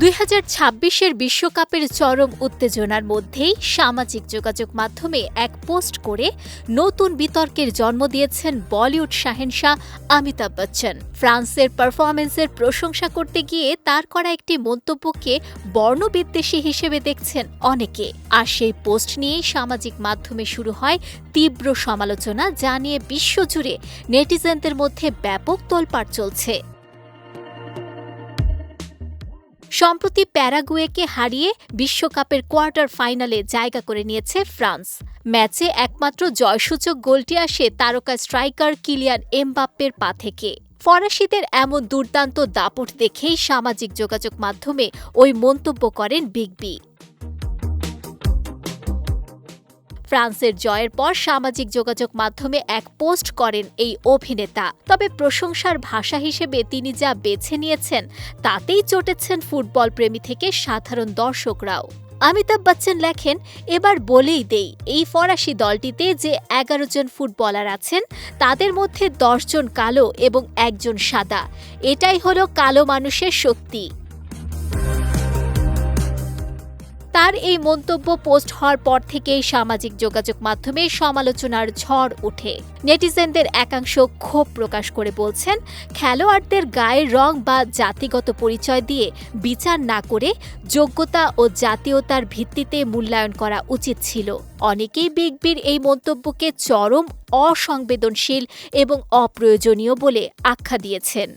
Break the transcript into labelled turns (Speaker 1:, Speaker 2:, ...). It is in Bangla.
Speaker 1: 2026-এর বিশ্বকাপের চরম উত্তেজনার মধ্যেই সামাজিক যোগাযোগ মাধ্যমে এক পোস্ট করে নতুন বিতর্কের জন্ম দিয়েছেন বলিউড শাহেনশাহ অমিতাভ বচ্চন। ফ্রান্সের পারফরমেন্সের প্রশংসা করতে গিয়ে তার করা একটি মন্তব্যকে বর্ণবিদ্বেষী হিসেবে দেখছেন অনেকে। আর সেই পোস্ট নিয়েই সামাজিক মাধ্যমে শুরু হয় তীব্র সমালোচনা, যা নিয়ে বিশ্বজুড়ে নেটিজেনদের মধ্যে ব্যাপক তোলপাড় চলছে। সম্প্রতি প্যারাগুয়েকে হারিয়ে বিশ্বকাপের কোয়ার্টার ফাইনালে জায়গা করে নিয়েছে ফ্রান্স। ম্যাচে একমাত্র জয়সূচক গোলটি আসে তারকা স্ট্রাইকার কিলিয়ান এমবাপ্পের পা থেকে। ফরাসিদের এমন দুর্দান্ত দাপট দেখেই সামাজিক যোগাযোগ মাধ্যমে ওই মন্তব্য করেন বিগ বি। ফ্রান্সের জয়ের পর সামাজিক যোগাযোগ মাধ্যমে এক পোস্ট করেন এই অভিনেতা। তবে প্রশংসার ভাষা হিসেবে তিনি যা বেছে নিয়েছেন তাতেই চটেছেন ফুটবল প্রেমী থেকে সাধারণ দর্শকরাও। অমিতাভ বচ্চন লেখেন, এবার বলেই দেই, এই ফরাসি দলটিতে যে 11 জন ফুটবলার আছেন তাদের মধ্যে 10 জন কালো এবং 1 জন সাদা। এটাই হলো কালো মানুষের শক্তি। তার এই মন্তব্য পোস্ট হওয়ার পর থেকেই সামাজিক যোগাযোগ মাধ্যমে সমালোচনার ঝড় ওঠে। নেটিজেনদের একাংশ ক্ষোভ প্রকাশ করে বলছেন, খেলোয়াড়দের গায়ের রং বা জাতিগত পরিচয় দিয়ে বিচার না করে যোগ্যতা ও জাতীয়তার ভিত্তিতে মূল্যায়ন করা উচিত ছিল। অনেকেই বিগ বির এই মন্তব্যকে চরম অসংবেদনশীল এবং অপ্রয়োজনীয় বলে আখ্যা দিয়েছেন।